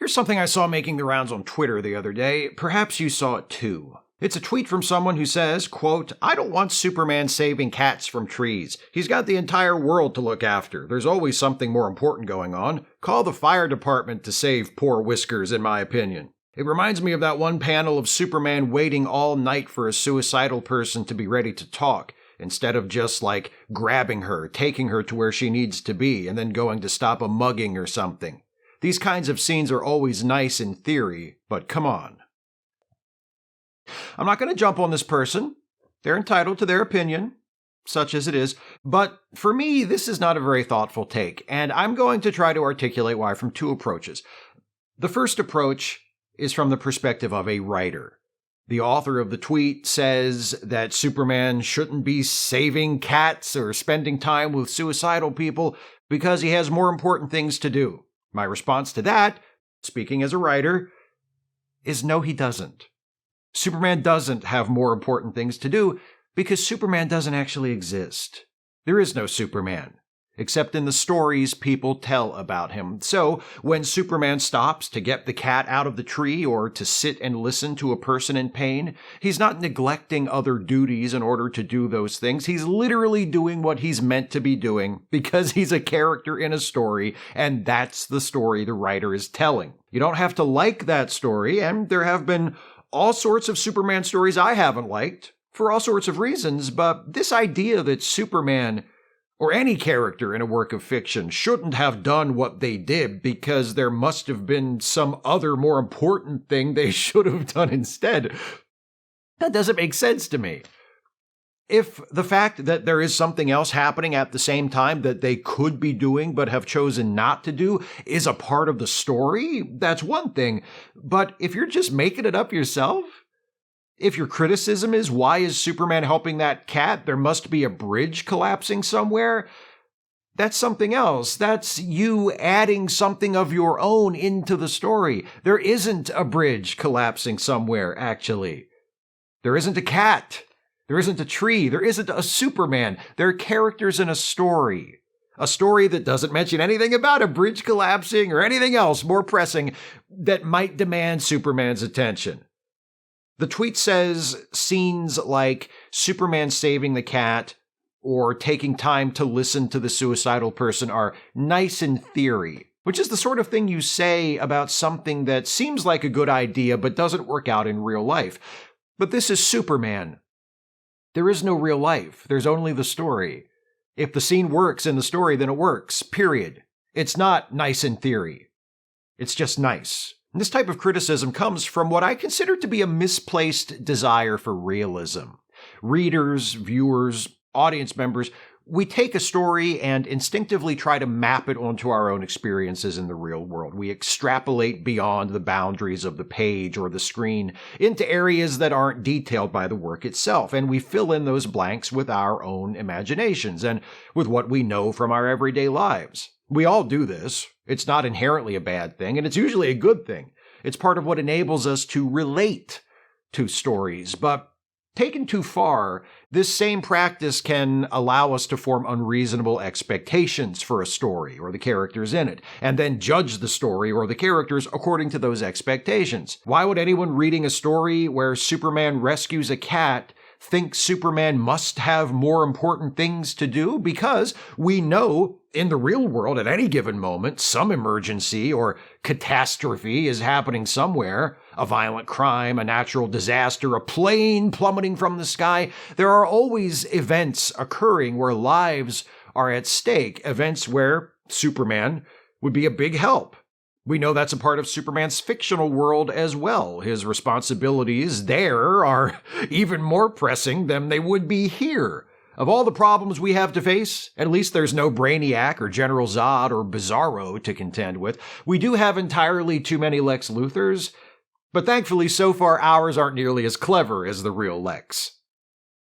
Here's something I saw making the rounds on Twitter the other day. Perhaps you saw it too. It's a tweet from someone who says, quote, "I don't want Superman saving cats from trees. He's got the entire world to look after. There's always something more important going on. Call the fire department to save poor Whiskers, in my opinion." It reminds me of that one panel of Superman waiting all night for a suicidal person to be ready to talk, instead of just, grabbing her, taking her to where she needs to be, and then going to stop a mugging or something. These kinds of scenes are always nice in theory, but come on. I'm not going to jump on this person. They're entitled to their opinion, such as it is. But for me, this is not a very thoughtful take, and I'm going to try to articulate why from two approaches. The first approach is from the perspective of a writer. The author of the tweet says that Superman shouldn't be saving cats or spending time with suicidal people because he has more important things to do. My response to that, speaking as a writer, is no, he doesn't. Superman doesn't have more important things to do because Superman doesn't actually exist. There is no Superman, except in the stories people tell about him. So, when Superman stops to get the cat out of the tree or to sit and listen to a person in pain, he's not neglecting other duties in order to do those things. He's literally doing what he's meant to be doing because he's a character in a story, and that's the story the writer is telling. You don't have to like that story, and there have been all sorts of Superman stories I haven't liked for all sorts of reasons, but this idea that Superman or any character in a work of fiction shouldn't have done what they did because there must have been some other more important thing they should have done instead, that doesn't make sense to me. If the fact that there is something else happening at the same time that they could be doing but have chosen not to do is a part of the story, that's one thing. But if you're just making it up yourself, if your criticism is, why is Superman helping that cat? There must be a bridge collapsing somewhere. That's something else. That's you adding something of your own into the story. There isn't a bridge collapsing somewhere, actually. There isn't a cat. There isn't a tree. There isn't a Superman. There are characters in a story. A story that doesn't mention anything about a bridge collapsing or anything else more pressing that might demand Superman's attention. The tweet says scenes like Superman saving the cat or taking time to listen to the suicidal person are nice in theory, which is the sort of thing you say about something that seems like a good idea but doesn't work out in real life. But this is Superman. There is no real life. There's only the story. If the scene works in the story, then it works, period. It's not nice in theory. It's just nice. And this type of criticism comes from what I consider to be a misplaced desire for realism. Readers, viewers, audience members, we take a story and instinctively try to map it onto our own experiences in the real world. We extrapolate beyond the boundaries of the page or the screen into areas that aren't detailed by the work itself, and we fill in those blanks with our own imaginations and with what we know from our everyday lives. We all do this. It's not inherently a bad thing, and it's usually a good thing. It's part of what enables us to relate to stories, but taken too far, this same practice can allow us to form unreasonable expectations for a story or the characters in it, and then judge the story or the characters according to those expectations. Why would anyone reading a story where Superman rescues a cat think Superman must have more important things to do? Because we know in the real world at any given moment, some emergency or catastrophe is happening somewhere. A violent crime, a natural disaster, a plane plummeting from the sky. There are always events occurring where lives are at stake, events where Superman would be a big help. We know that's a part of Superman's fictional world as well. His responsibilities there are even more pressing than they would be here. Of all the problems we have to face, at least there's no Brainiac or General Zod or Bizarro to contend with. We do have entirely too many Lex Luthors, but thankfully so far ours aren't nearly as clever as the real Lex.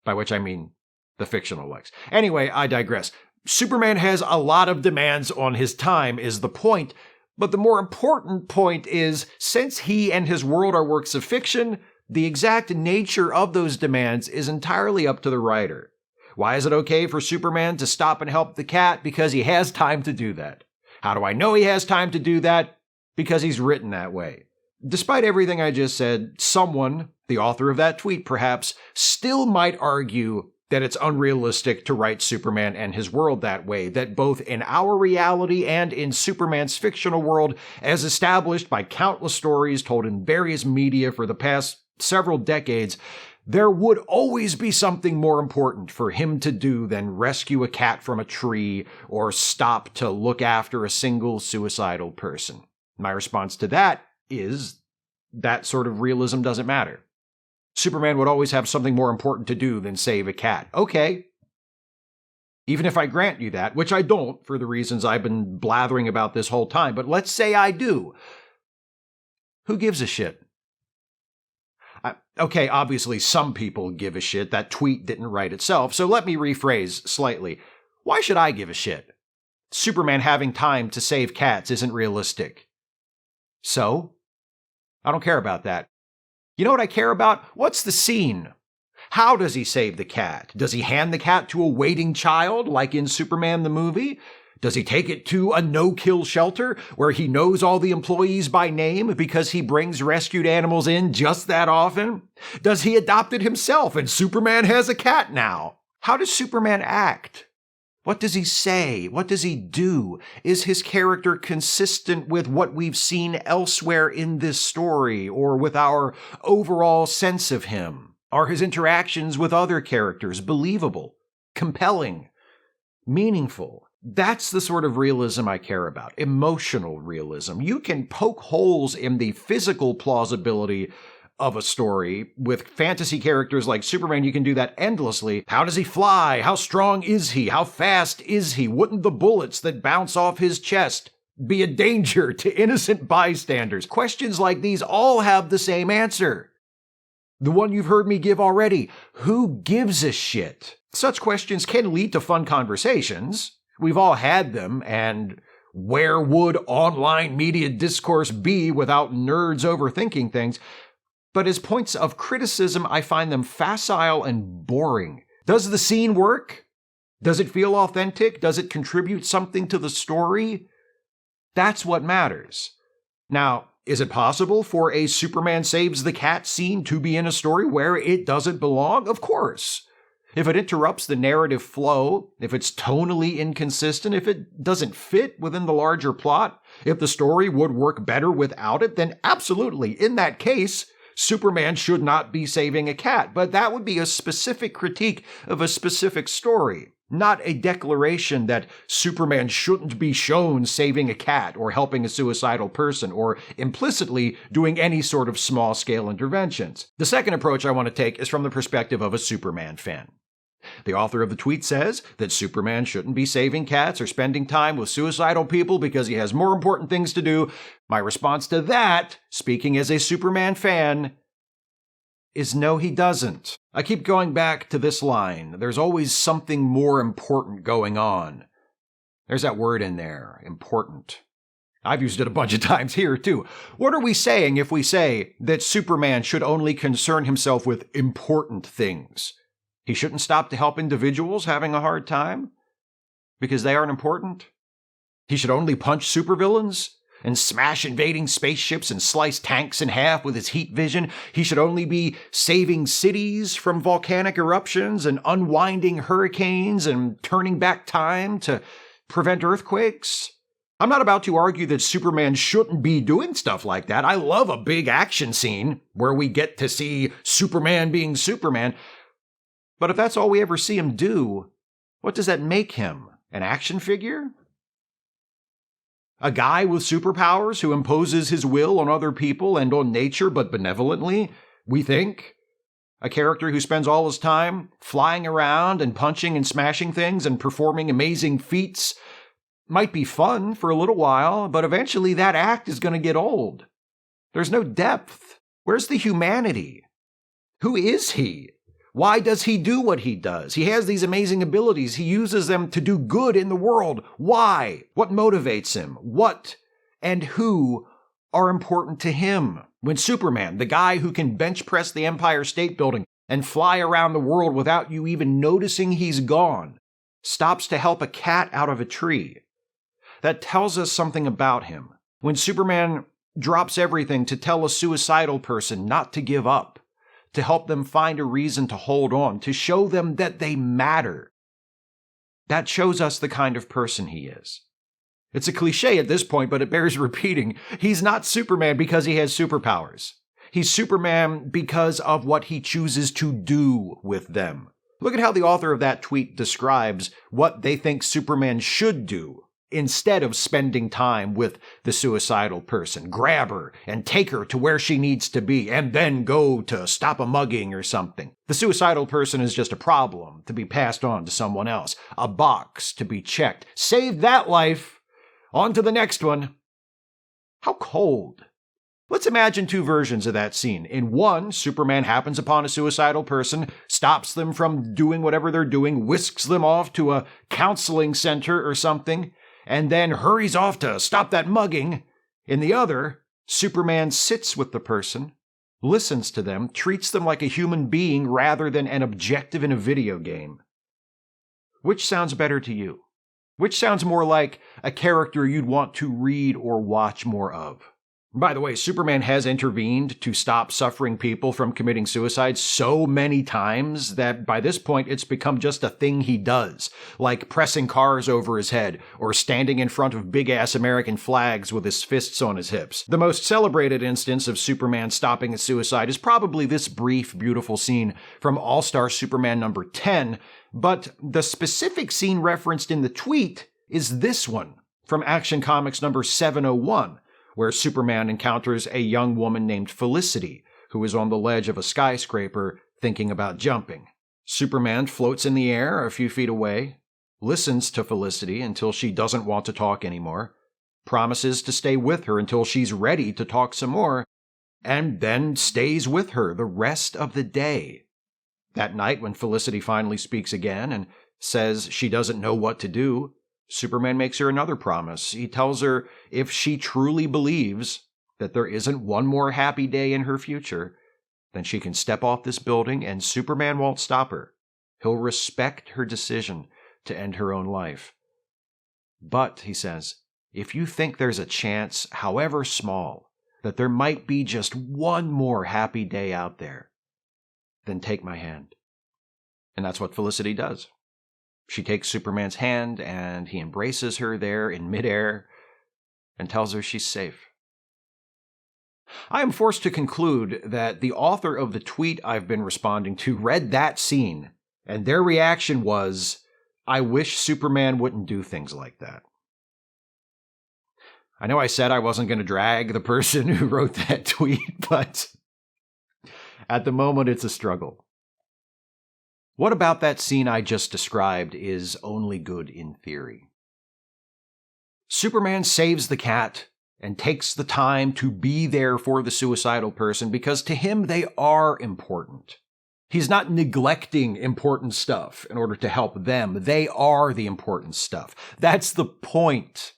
By which I mean the fictional Lex. Anyway, I digress. Superman has a lot of demands on his time is the point, but the more important point is, since he and his world are works of fiction, the exact nature of those demands is entirely up to the writer. Why is it okay for Superman to stop and help the cat? Because he has time to do that. How do I know he has time to do that? because he's written that way. Despite everything I just said, someone, the author of that tweet perhaps, still might argue that it's unrealistic to write Superman and his world that way, that both in our reality and in Superman's fictional world, as established by countless stories told in various media for the past several decades, there would always be something more important for him to do than rescue a cat from a tree or stop to look after a single suicidal person. My response to that is that sort of realism doesn't matter. Superman would always have something more important to do than save a cat. Okay. Even if I grant you that, which I don't for the reasons I've been blathering about this whole time, but let's say I do. Who gives a shit? Okay, obviously some people give a shit. That tweet didn't write itself, so let me rephrase slightly. Why should I give a shit? Superman having time to save cats isn't realistic. So? I don't care about that. You know what I care about? What's the scene? How does he save the cat? Does he hand the cat to a waiting child, like in Superman the movie? Does he take it to a no-kill shelter where he knows all the employees by name because he brings rescued animals in just that often? Does he adopt it himself and Superman has a cat now? How does Superman act? What does he say? What does he do? Is his character consistent with what we've seen elsewhere in this story or with our overall sense of him? Are his interactions with other characters believable, compelling, meaningful? That's the sort of realism I care about, emotional realism. You can poke holes in the physical plausibility of a story. With fantasy characters like Superman, you can do that endlessly. How does he fly? How strong is he? How fast is he? Wouldn't the bullets that bounce off his chest be a danger to innocent bystanders? Questions like these all have the same answer. The one you've heard me give already. Who gives a shit? Such questions can lead to fun conversations. We've all had them, and where would online media discourse be without nerds overthinking things? But as points of criticism, I find them facile and boring. Does the scene work? Does it feel authentic? Does it contribute something to the story? That's what matters. Now, is it possible for a Superman saves the cat scene to be in a story where it doesn't belong? Of course. If it interrupts the narrative flow, if it's tonally inconsistent, if it doesn't fit within the larger plot, if the story would work better without it, then absolutely, in that case, Superman should not be saving a cat. But that would be a specific critique of a specific story, not a declaration that Superman shouldn't be shown saving a cat or helping a suicidal person or implicitly doing any sort of small-scale interventions. The second approach I want to take is from the perspective of a Superman fan. The author of the tweet says that Superman shouldn't be saving cats or spending time with suicidal people because he has more important things to do. My response to that, speaking as a Superman fan, is no, he doesn't. I keep going back to this line. There's always something more important going on. There's that word in there, important. I've used it a bunch of times here, too. What are we saying if we say that Superman should only concern himself with important things? He shouldn't stop to help individuals having a hard time because they aren't important? He should only punch supervillains and smash invading spaceships and slice tanks in half with his heat vision? He should only be saving cities from volcanic eruptions and unwinding hurricanes and turning back time to prevent earthquakes? I'm not about to argue that Superman shouldn't be doing stuff like that. I love a big action scene where we get to see Superman being Superman. But if that's all we ever see him do, what does that make him? An action figure? A guy with superpowers who imposes his will on other people and on nature, but benevolently, we think? A character who spends all his time flying around and punching and smashing things and performing amazing feats? Might be fun for a little while, but eventually that act is going to get old. There's no depth. Where's the humanity? Who is he? Why does he do what he does? He has these amazing abilities. He uses them to do good in the world. Why? What motivates him? What and who are important to him? When Superman, the guy who can bench press the Empire State Building and fly around the world without you even noticing he's gone, stops to help a cat out of a tree, that tells us something about him. When Superman drops everything to tell a suicidal person not to give up, to help them find a reason to hold on, to show them that they matter. That shows us the kind of person he is. It's a cliche at this point, but it bears repeating. He's not Superman because he has superpowers. He's Superman because of what he chooses to do with them. Look at how the author of that tweet describes what they think Superman should do instead of spending time with the suicidal person. Grab her and take her to where she needs to be and then go to stop a mugging or something. The suicidal person is just a problem to be passed on to someone else, a box to be checked. Save that life. On to the next one. How cold. Let's imagine two versions of that scene. In one, Superman happens upon a suicidal person, stops them from doing whatever they're doing, whisks them off to a counseling center or something, and then hurries off to stop that mugging. In the other, Superman sits with the person, listens to them, treats them like a human being rather than an objective in a video game. Which sounds better to you? Which sounds more like a character you'd want to read or watch more of? By the way, Superman has intervened to stop suffering people from committing suicide so many times that by this point it's become just a thing he does, like pressing cars over his head or standing in front of big-ass American flags with his fists on his hips. The most celebrated instance of Superman stopping a suicide is probably this brief, beautiful scene from All-Star Superman number 10, but the specific scene referenced in the tweet is this one from Action Comics number 701, where Superman encounters a young woman named Felicity, who is on the ledge of a skyscraper thinking about jumping. Superman floats in the air a few feet away, listens to Felicity until she doesn't want to talk anymore, promises to stay with her until she's ready to talk some more, and then stays with her the rest of the day. That night, when Felicity finally speaks again and says she doesn't know what to do, Superman makes her another promise. He tells her if she truly believes that there isn't one more happy day in her future, then she can step off this building and Superman won't stop her. He'll respect her decision to end her own life. But, he says, if you think there's a chance, however small, that there might be just one more happy day out there, then take my hand. And that's what Felicity does. She takes Superman's hand, and he embraces her there in midair and tells her she's safe. I am forced to conclude that the author of the tweet I've been responding to read that scene, and their reaction was, I wish Superman wouldn't do things like that. I know I said I wasn't going to drag the person who wrote that tweet, but at the moment it's a struggle. What about that scene I just described is only good in theory? Superman saves the cat and takes the time to be there for the suicidal person because to him they are important. He's not neglecting important stuff in order to help them. They are the important stuff. That's the point.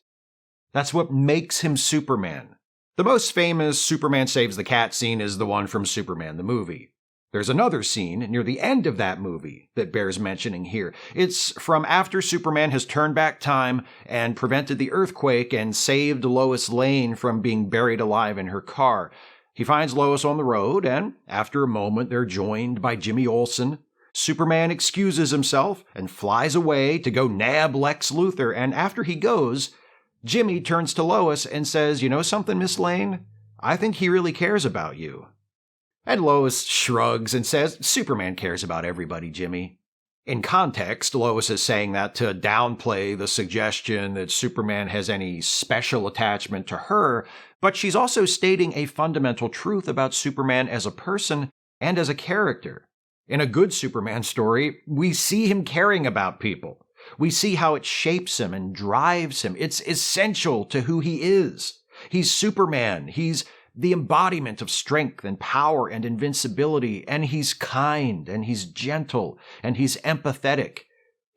That's what makes him Superman. The most famous Superman saves the cat scene is the one from Superman the movie. There's another scene near the end of that movie that bears mentioning here. It's from after Superman has turned back time and prevented the earthquake and saved Lois Lane from being buried alive in her car. He finds Lois on the road, and after a moment they're joined by Jimmy Olsen. Superman excuses himself and flies away to go nab Lex Luthor, and after he goes, Jimmy turns to Lois and says, "You know something, Miss Lane? I think he really cares about you." And Lois shrugs and says, Superman cares about everybody, Jimmy. In context, Lois is saying that to downplay the suggestion that Superman has any special attachment to her, but she's also stating a fundamental truth about Superman as a person and as a character. In a good Superman story, we see him caring about people. We see how it shapes him and drives him. It's essential to who he is. He's Superman. He's the embodiment of strength and power and invincibility, and he's kind, and he's gentle, and he's empathetic.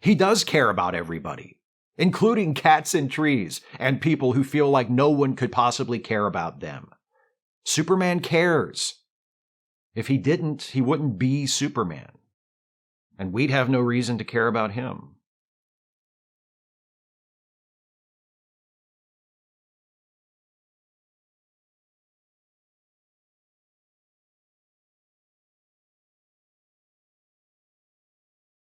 He does care about everybody, including cats and trees, and people who feel like no one could possibly care about them. Superman cares. If he didn't, he wouldn't be Superman. And we'd have no reason to care about him.